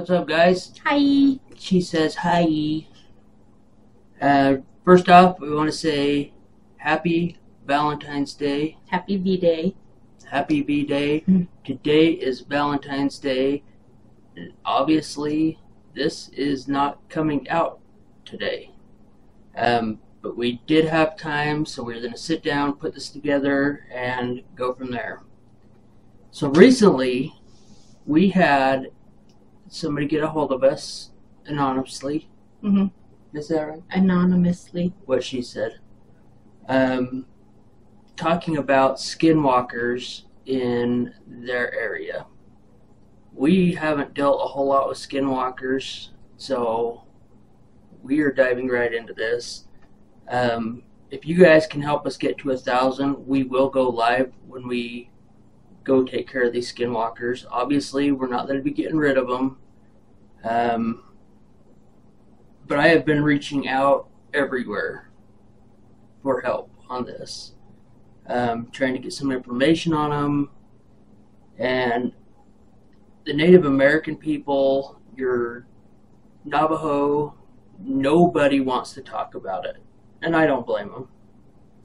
What's up, guys? Hi. She says hi. First off, we want to say Happy Valentine's Day. Happy V-Day. Happy V-Day. Today is Valentine's Day. And obviously, this is not coming out today. But we did have time, so we're going to sit down, put this together, and go from there. So recently, we had somebody get a hold of us anonymously. Is that right? Anonymously. What she said. Talking about skinwalkers in their area. We haven't dealt a whole lot with skinwalkers, so we are diving right into this. If you guys can help us get to 1,000, we will go live when we go take care of these skinwalkers. Obviously, we're not going to be getting rid of them. But I have been reaching out everywhere for help on this. Trying to get some information on them. And the Native American people, your Navajo, nobody wants to talk about it. And I don't blame them.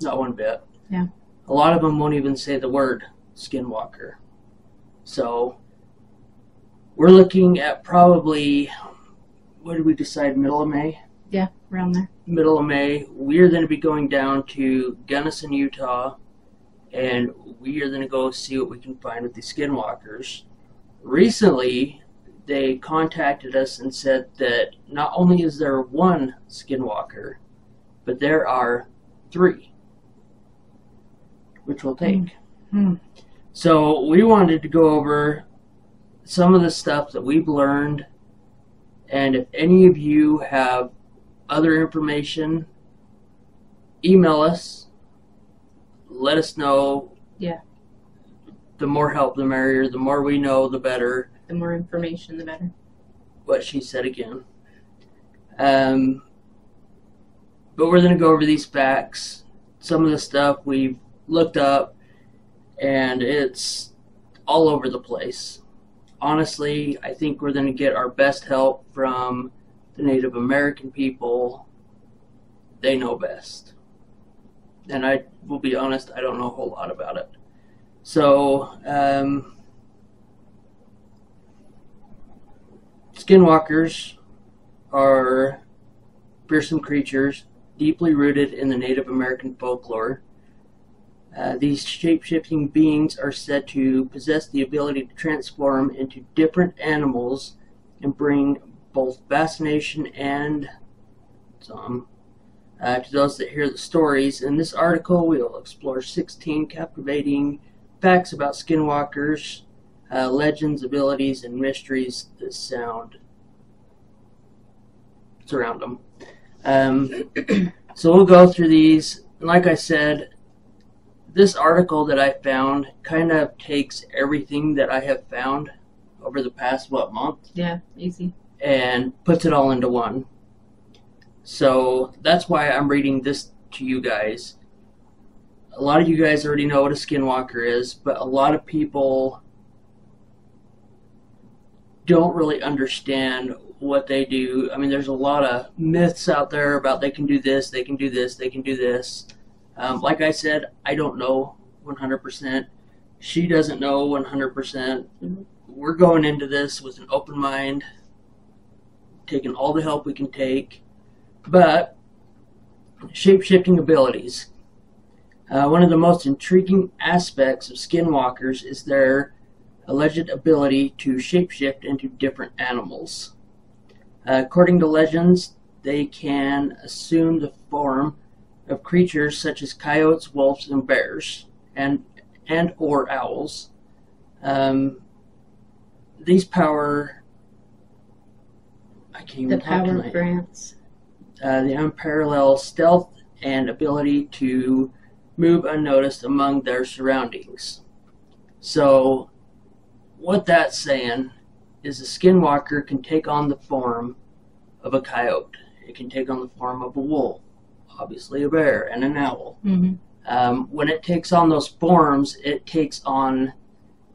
Not one bit. Yeah. A lot of them won't even say the word skinwalker. So we're looking at probably, what did we decide, middle of May? Yeah, around there. Middle of May. We're going to be going down to Gunnison, Utah, and we are going to go see what we can find with these skinwalkers. Recently, they contacted us and said that not only is there one skinwalker, but there are 3, which we'll take. So we wanted to go over some of the stuff that we've learned, and if any of you have other information, email us, let us know. Yeah. The more help, the merrier. The more we know, the better. The more information, the better. What she said again. But we're going to go over these facts. Some of the stuff we've looked up, and it's all over the place. Honestly, I think we're going to get our best help from the Native American people. They know best. And I will be honest, I don't know a whole lot about it. So, skinwalkers are fearsome creatures deeply rooted in the Native American folklore. These shape-shifting beings are said to possess the ability to transform into different animals and bring both fascination and some to those that hear the stories. In this article, we'll explore 16 captivating facts about skinwalkers, legends, abilities, and mysteries that surround them. So we'll go through these. And like I said, this article that I found kind of takes everything that I have found over the past, month? Yeah, easy. And puts it all into one. So that's why I'm reading this to you guys. A lot of you guys already know what a skinwalker is, but a lot of people don't really understand what they do. I mean, there's a lot of myths out there about they can do this, they can do this, they can do this. Like I said, I don't know 100%. She doesn't know 100%. We're going into this with an open mind, taking all the help we can take. But shape-shifting abilities. One of the most intriguing aspects of skinwalkers is their alleged ability to shapeshift into different animals. According to legends, they can assume the form of creatures such as coyotes, wolves, and bears, and or owls. These power... I can't even talk power tonight. grants. The unparalleled stealth and ability to move unnoticed among their surroundings. So, what that's saying is a skinwalker can take on the form of a coyote. It can take on the form of a wolf, obviously a bear, and an owl. When it takes on those forms, it takes on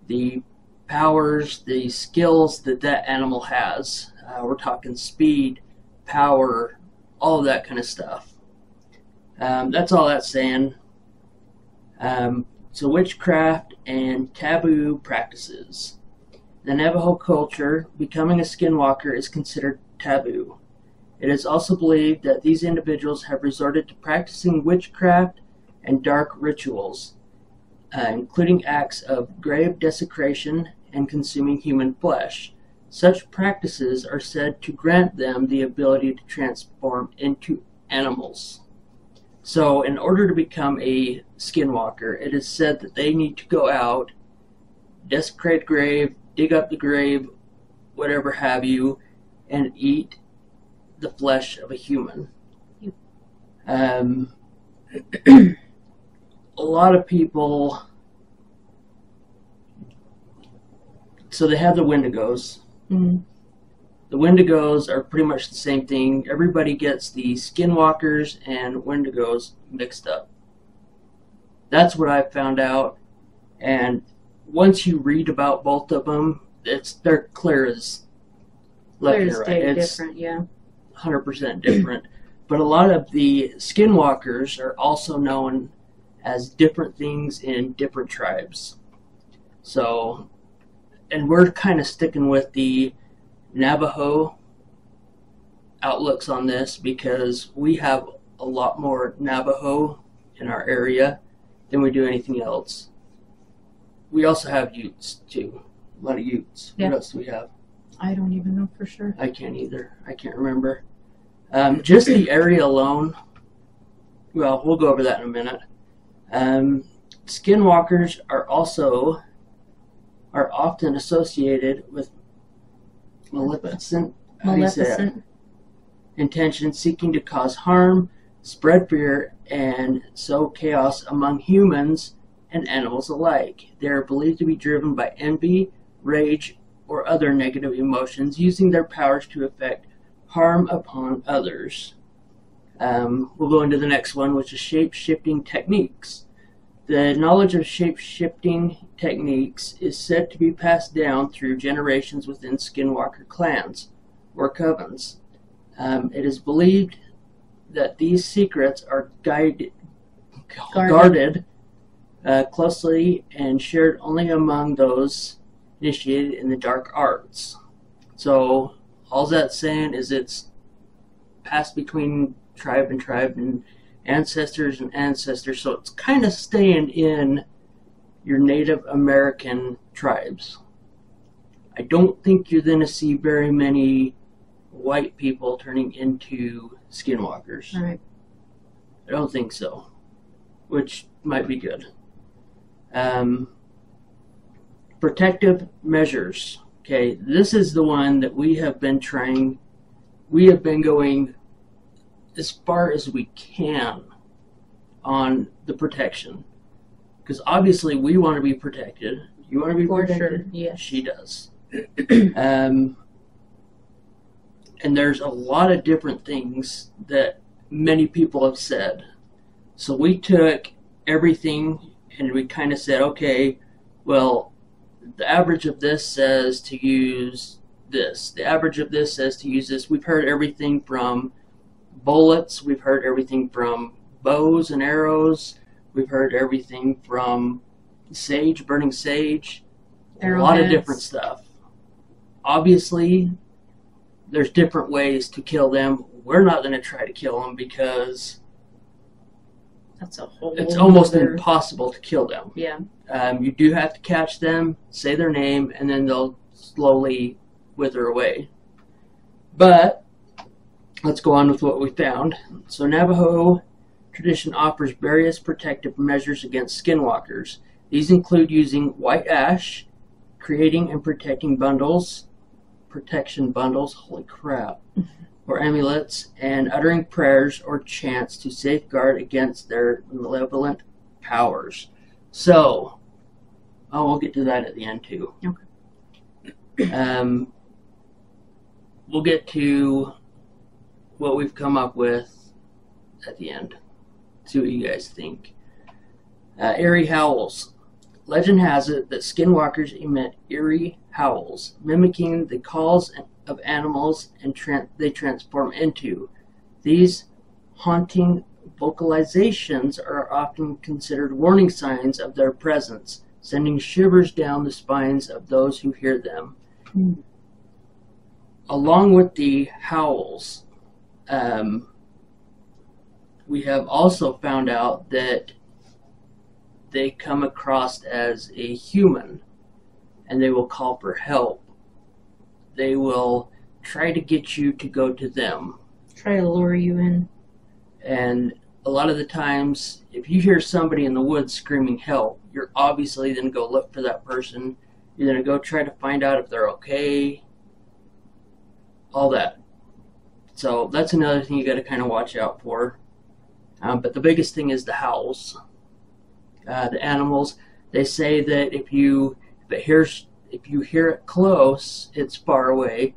the powers, the skills that that animal has. We're talking speed, power, all of that kind of stuff. That's all that's saying. So witchcraft and taboo practices. In the Navajo culture, becoming a skinwalker is considered taboo. It is also believed that these individuals have resorted to practicing witchcraft and dark rituals, including acts of grave desecration and consuming human flesh. Such practices are said to grant them the ability to transform into animals. So in order to become a skinwalker, it is said that they need to go out, desecrate a grave, dig up the grave, whatever have you, and eat the flesh of a human. A lot of people, so they have the Wendigos. Mm-hmm. The Wendigos are pretty much the same thing. Everybody gets the skinwalkers and Wendigos mixed up. That's what I found out. And once you read about both of them, they're clear as left and right. It's different, yeah. 100% different. But a lot of the skinwalkers are also known as different things in different tribes. So, and we're kind of sticking with the Navajo outlooks on this because we have a lot more Navajo in our area than we do anything else. We also have Utes too. A lot of Utes. Yeah. What else do we have? I don't even know for sure. I can't either. I can't remember. Just the area alone. Well, we'll go over that in a minute. Skinwalkers are often associated with maleficent intentions, seeking to cause harm, spread fear, and sow chaos among humans and animals alike. They are believed to be driven by envy, rage, or other negative emotions, using their powers to effect harm upon others. We'll go into the next one, which is shape-shifting techniques. The knowledge of shape-shifting techniques is said to be passed down through generations within skinwalker clans or covens. It is believed that these secrets are guarded closely and shared only among those initiated in the dark arts. So all that's saying is it's passed between tribe and ancestors and ancestors, so it's kind of staying in your Native American tribes. I don't think you're going to see very many white people turning into skinwalkers. All right. I don't think so, which might be good. Protective measures. Okay, this is the one that we have been trying. We have been going as far as we can on the protection, because obviously we want to be protected. You want to be protected? Sure. Yes. She does. And there's a lot of different things that many people have said. So we took everything and we kind of said, okay, well, the average of this says to use this. The average of this says to use this. We've heard everything from bullets. We've heard everything from bows and arrows. We've heard everything from sage, burning sage. A lot of different stuff. Obviously, there's different ways to kill them. We're not going to try to kill them because that's a whole it's almost impossible to kill them. Yeah. You do have to catch them, say their name, and then they'll slowly wither away. But let's go on with what we found. So Navajo tradition offers various protective measures against skinwalkers. These include using white ash, creating and protecting protection bundles, holy crap, or amulets, and uttering prayers or chants to safeguard against their malevolent powers. So, we'll get to that at the end too. Okay. We'll get to what we've come up with at the end. See what you guys think. Airy howls. Legend has it that skinwalkers emit eerie howls, mimicking the calls of animals and they transform into. These haunting vocalizations are often considered warning signs of their presence, sending shivers down the spines of those who hear them. Mm. Along with the howls, we have also found out that they come across as a human and they will call for help. They will try to get you to go to them. Try to lure you in. And a lot of the times, if you hear somebody in the woods screaming help, you're obviously going to go look for that person. You're going to go try to find out if they're okay. All that. So that's another thing you got to kind of watch out for. But the biggest thing is the howls. The animals, they say that if you hear it close, it's far away,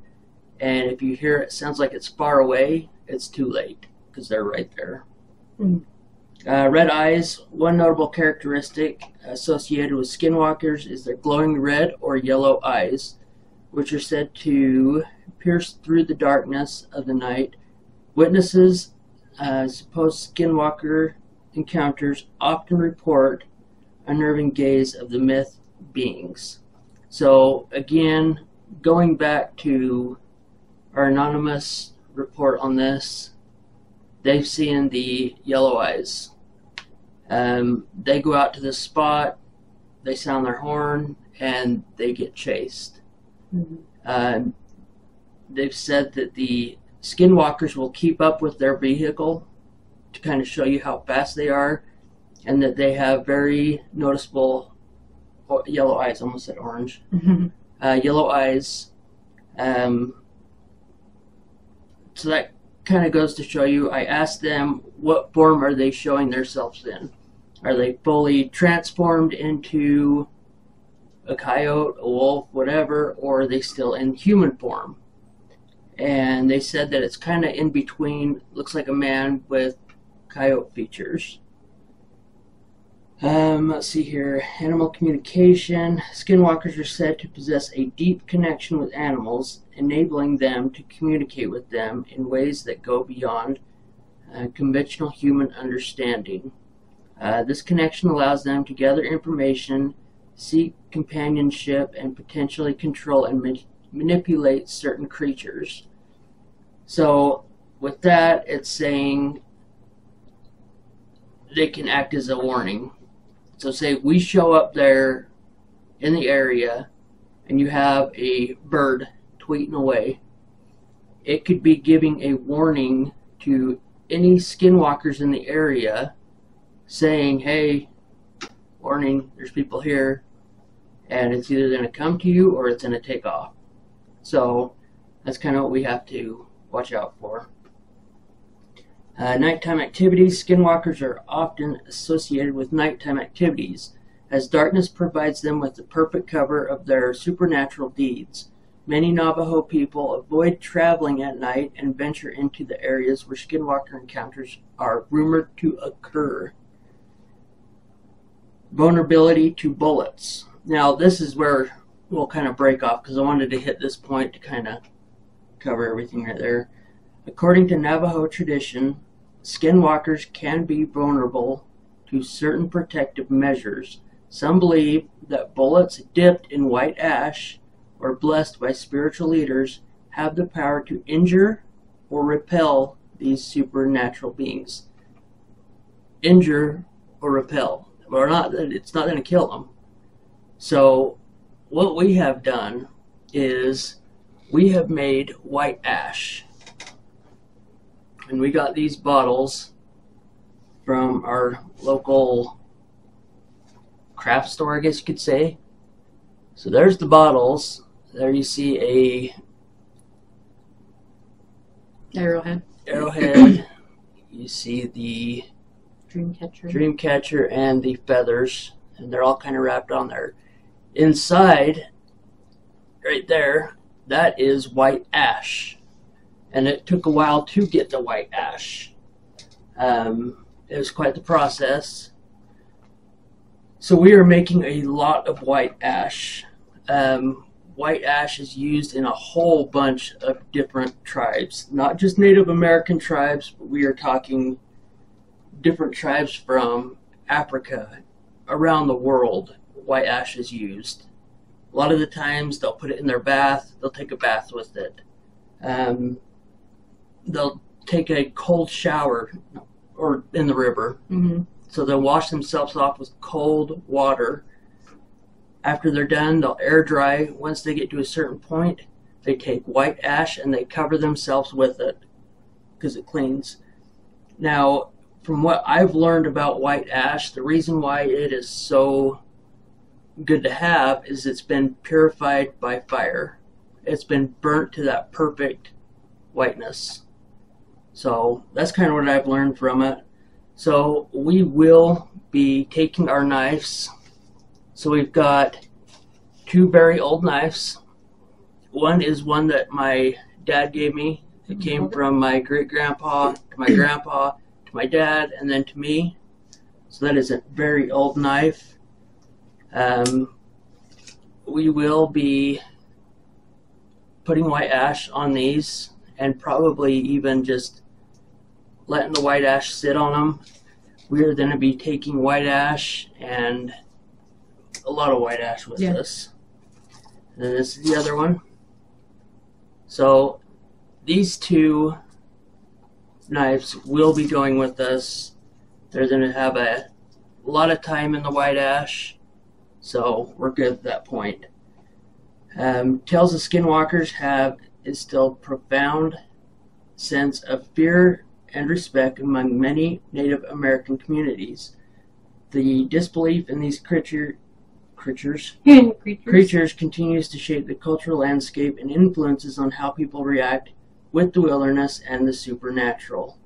and if you hear it sounds like it's far away, it's too late because they're right there. Mm. Red eyes. One notable characteristic associated with skinwalkers is their glowing red or yellow eyes, which are said to pierce through the darkness of the night. Witnesses supposed skinwalker encounters often report unnerving gaze of the myth beings. So again, going back to our anonymous report on this, they've seen the yellow eyes. They go out to this spot, they sound their horn, and they get chased. Mm-hmm. They've said that the skinwalkers will keep up with their vehicle to kind of show you how fast they are, and that they have very noticeable yellow eyes. Almost said orange. Mm-hmm. Yellow eyes. So that kind of goes to show you. I asked them, what form are they showing themselves in? Are they fully transformed into a coyote, a wolf, whatever, or are they still in human form? And they said that it's kind of in between. Looks like a man with coyote features. Let's see here. Animal communication. Skinwalkers are said to possess a deep connection with animals, enabling them to communicate with them in ways that go beyond conventional human understanding. This connection allows them to gather information, seek companionship, and potentially control and manipulate certain creatures. So with that, it's saying they can act as a warning. So say we show up there in the area and you have a bird tweeting away. It could be giving a warning to any skinwalkers in the area saying, hey, warning, there's people here, and it's either going to come to you or it's going to take off. So that's kind of what we have to watch out for. Nighttime activities. Skinwalkers are often associated with nighttime activities, as darkness provides them with the perfect cover of their supernatural deeds. Many Navajo people avoid traveling at night and venture into the areas where skinwalker encounters are rumored to occur. Vulnerability to bullets. Now this is where we'll kind of break off because I wanted to hit this point to kind of cover everything right there. According to Navajo tradition, skinwalkers can be vulnerable to certain protective measures. Some believe that bullets dipped in white ash or blessed by spiritual leaders have the power to injure or repel these supernatural beings. Injure or repel. Or not, it's not going to kill them. So what we have done is we have made white ash. And we got these bottles from our local craft store, I guess you could say. So there's the bottles. There you see a arrowhead. You see the Dreamcatcher and the feathers, and they're all kind of wrapped on there. Inside, right there, that is white ash. And it took a while to get the white ash. It was quite the process. So we are making a lot of white ash. White ash is used in a whole bunch of different tribes, not just Native American tribes, but we are talking different tribes from Africa, around the world. White ash is used. A lot of the times they'll put it in their bath, they'll take a bath with it. They'll take a cold shower or in the river. Mm-hmm. So they'll wash themselves off with cold water. After they're done, they'll air dry. Once they get to a certain point, they take white ash and they cover themselves with it because it cleans. Now, from what I've learned about white ash, the reason why it is so good to have is it's been purified by fire. It's been burnt to that perfect whiteness. So that's kind of what I've learned from it. So we will be taking our knives. So we've got 2 very old knives. One is one that my dad gave me. It came from my great-grandpa to my grandpa to my dad and then to me. So that is a very old knife. We will be putting white ash on these and probably even just letting the white ash sit on them. We are going to be taking white ash and a lot of white ash with this. And then this is the other one. So these 2 knives will be going with us. They're going to have a lot of time in the white ash, so we're good at that point. Tales of Skinwalkers have instilled profound sense of fear and respect among many Native American communities. The disbelief in these creatures continues to shape the cultural landscape and influences on how people react with the wilderness and the supernatural.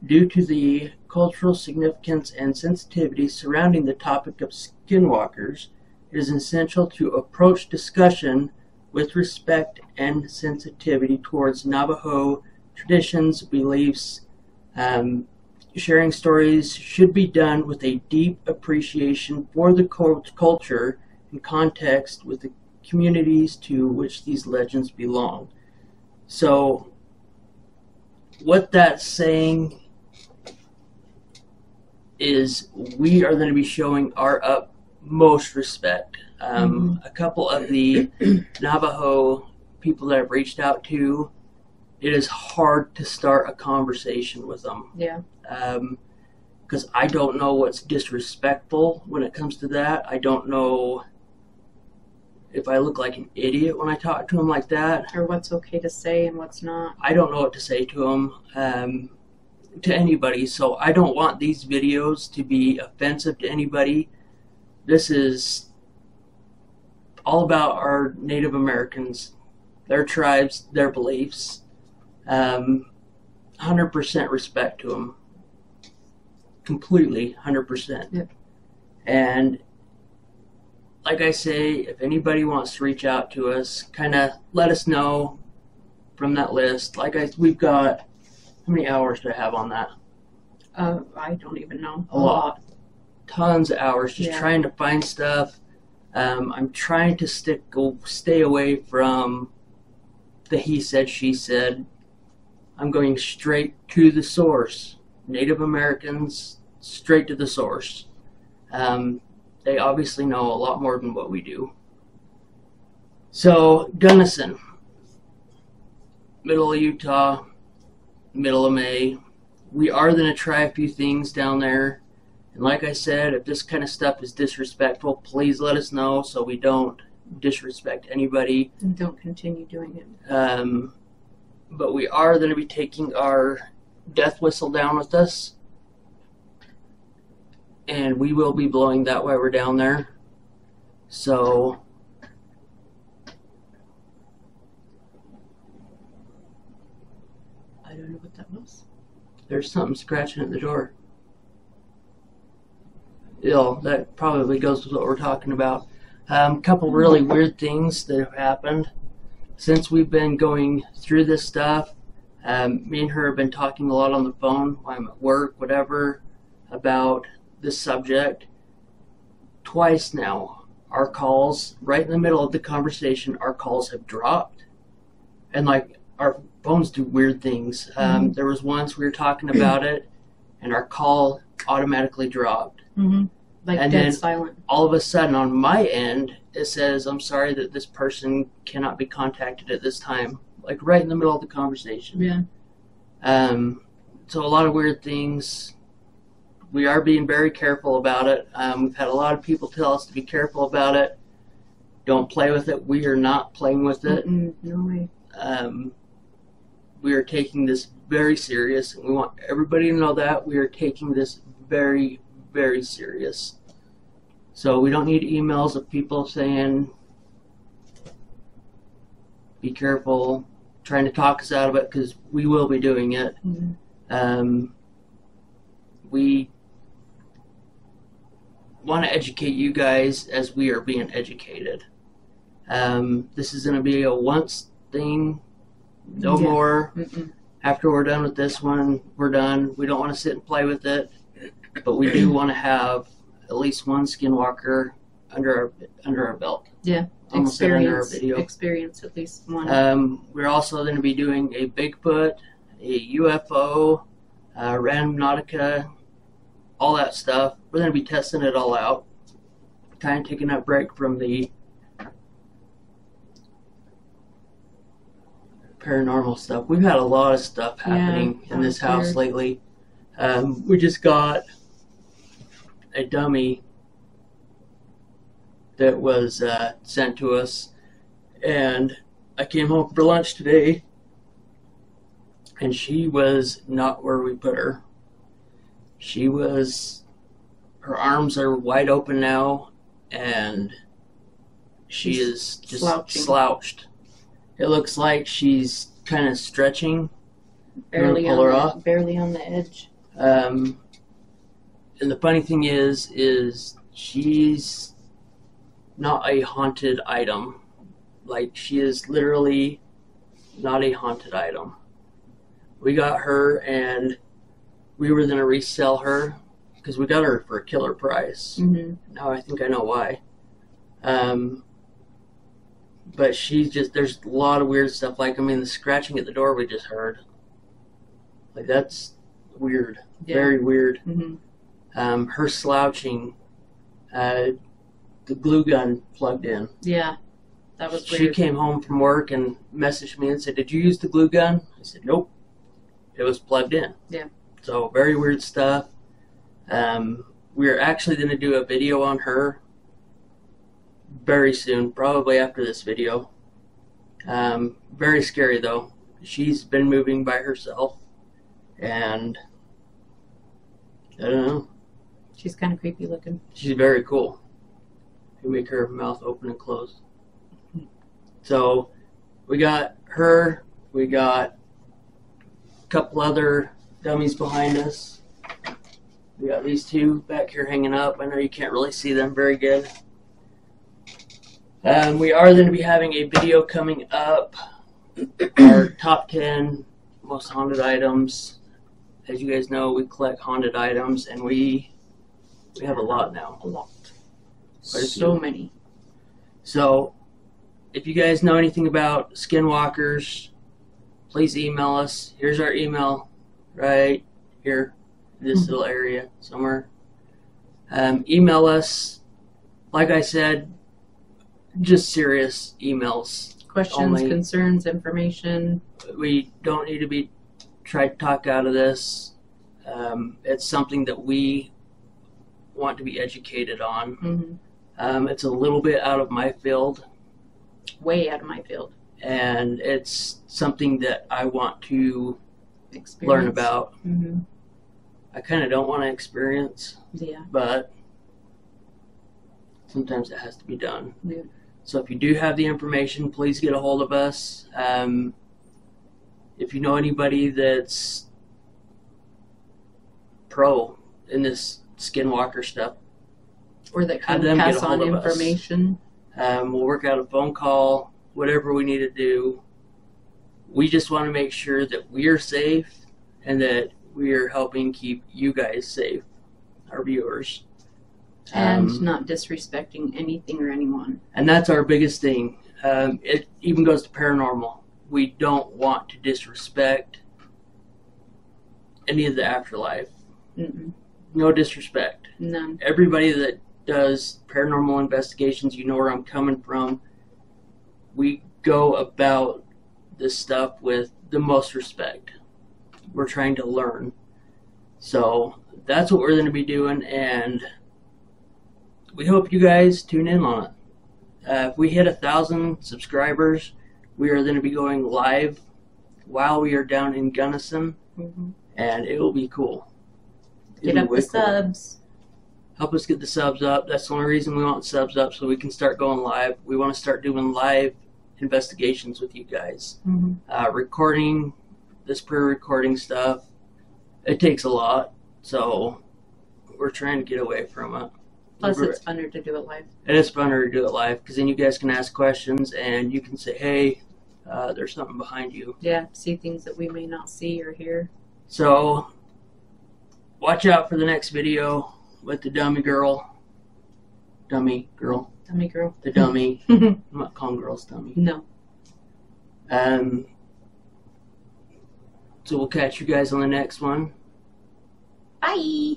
Due to the cultural significance and sensitivity surrounding the topic of skinwalkers, it is essential to approach discussion with respect and sensitivity towards Navajo traditions, beliefs. Sharing stories should be done with a deep appreciation for the culture and context with the communities to which these legends belong. So, what that's saying is we are going to be showing our utmost respect. A couple of the Navajo people that I've reached out to, it is hard to start a conversation with them. Yeah. Because I don't know what's disrespectful when it comes to that. I don't know if I look like an idiot when I talk to them like that. Or what's okay to say and what's not. I don't know what to say to them, to anybody. So I don't want these videos to be offensive to anybody. This is all about our Native Americans, their tribes, their beliefs. 100% respect to them. Completely, 100%. Yep. And like I say, if anybody wants to reach out to us, kind of let us know from that list. We've got, how many hours do I have on that? I don't even know. A lot. Tons of hours just trying to find stuff. I'm trying to stay away from the he said, she said. I'm going straight to the source. Native Americans, straight to the source. They obviously know a lot more than what we do. So, Gunnison, middle of Utah, middle of May. We are going to try a few things down there. And like I said, if this kind of stuff is disrespectful, please let us know so we don't disrespect anybody. And don't continue doing it. But we are going to be taking our death whistle down with us. And we will be blowing that while we're down there. So, I don't know what that was. there's something scratching at the door. That probably goes with what we're talking about. Couple really weird things that have happened since we've been going through this stuff. Me and her have been talking a lot on the phone while I'm at work, whatever, about this subject. twice now, our calls, right in the middle of the conversation, our calls have dropped. And like, our phones do weird things. There was once we were talking about it, and our call automatically dropped. Like and dead then silent. all of a sudden on my end, it says, I'm sorry that this person cannot be contacted at this time. Like right in the middle of the conversation. Yeah. So a lot of weird things. We are being very careful about it. We've had a lot of people tell us to be careful about it. Don't play with it. We are not playing with it. No way. We are taking this very serious, and we want everybody to know that we are taking this very, very serious. So we don't need emails of people saying, be careful, trying to talk us out of it, because we will be doing it. We want to educate you guys as we are being educated. This is going to be a once thing, no more. After we're done with this one, we're done. We don't want to sit and play with it, but we do want to have at least one Skinwalker under our belt. Yeah, Almost under our video. Experience at least one. We're also going to be doing a Bigfoot, a UFO, random Nautica, all that stuff. We're going to be testing it all out. Kind of taking a break from the paranormal stuff. We've had a lot of stuff happening in this house lately. We just got a dummy that was sent to us, and I came home for lunch today, and she was not where we put her. Her arms are wide open now, and she is just slouched. It looks like she's kind of stretching. Barely on the edge. And the funny thing is she's not a haunted item. Like, she is literally not a haunted item. We got her, and we were going to resell her because we got her for a killer price. Now I think I know why. But there's a lot of weird stuff. Like, I mean, the scratching at the door we just heard. Like, that's weird. Yeah. Very weird. Her slouching, the glue gun plugged in. Yeah, that was weird. She came home from work and messaged me and said, "Did you use the glue gun?" I said, "Nope. It was plugged in." Yeah. So, very weird stuff. We're actually going to do a video on her very soon, probably after this video. Very scary, though. She's been moving by herself, and I don't know. She's kind of creepy looking. She's very cool. You make her mouth open and close. So, we got her. We got a couple other dummies behind us. We got these two back here hanging up. I know you can't really see them very good. We are going to be having a video coming up. Our top 10 most haunted items. As you guys know, we collect haunted items, and we have a lot now. A lot. So many. So, if you guys know anything about Skinwalkers, please email us. Here's our email right here, this little area somewhere. Email us. Like I said, just serious emails. Questions, only. Concerns, information. We don't need to be tried to talk out of this. It's something that we want to be educated on. It's a little bit out of my field. Way out of my field. And it's something that I want to learn about. I kind of don't want to experience. Yeah. But sometimes it has to be done. Yeah. So if you do have the information, please get a hold of us. If you know anybody that's pro in this Skinwalker stuff, or that can pass on information, we'll work out a phone call, whatever we need to do. We just want to make sure that we are safe and that we are helping keep you guys safe, our viewers. And not disrespecting anything or anyone. And that's our biggest thing. It even goes to paranormal. We don't want to disrespect any of the afterlife. Mm-mm. No disrespect. None. Everybody that does paranormal investigations, you know where I'm coming from. We go about this stuff with the most respect. We're trying to learn. So that's what we're going to be doing, and we hope you guys tune in on it. If we hit 1,000 subscribers, we are going to be going live while we are down in Gunnison, and it will be cool. Get up the subs. Help us get the subs up. That's the only reason we want subs up, so we can start going live. We want to start doing live investigations with you guys. Recording this pre-recording stuff, it takes a lot, so we're trying to get away from it. Plus, it's funner to do it live. It is funner to do it live, because then you guys can ask questions, and you can say, hey, there's something behind you. Yeah, see things that we may not see or hear. So, watch out for the next video with the dummy girl. Dummy girl. Dummy girl. The dummy. I'm not calling girls dummy. No. So we'll catch you guys on the next one. Bye.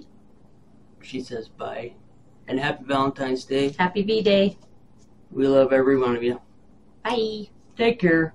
She says bye. And happy Valentine's Day. Happy V-Day. We love every one of you. Bye. Take care.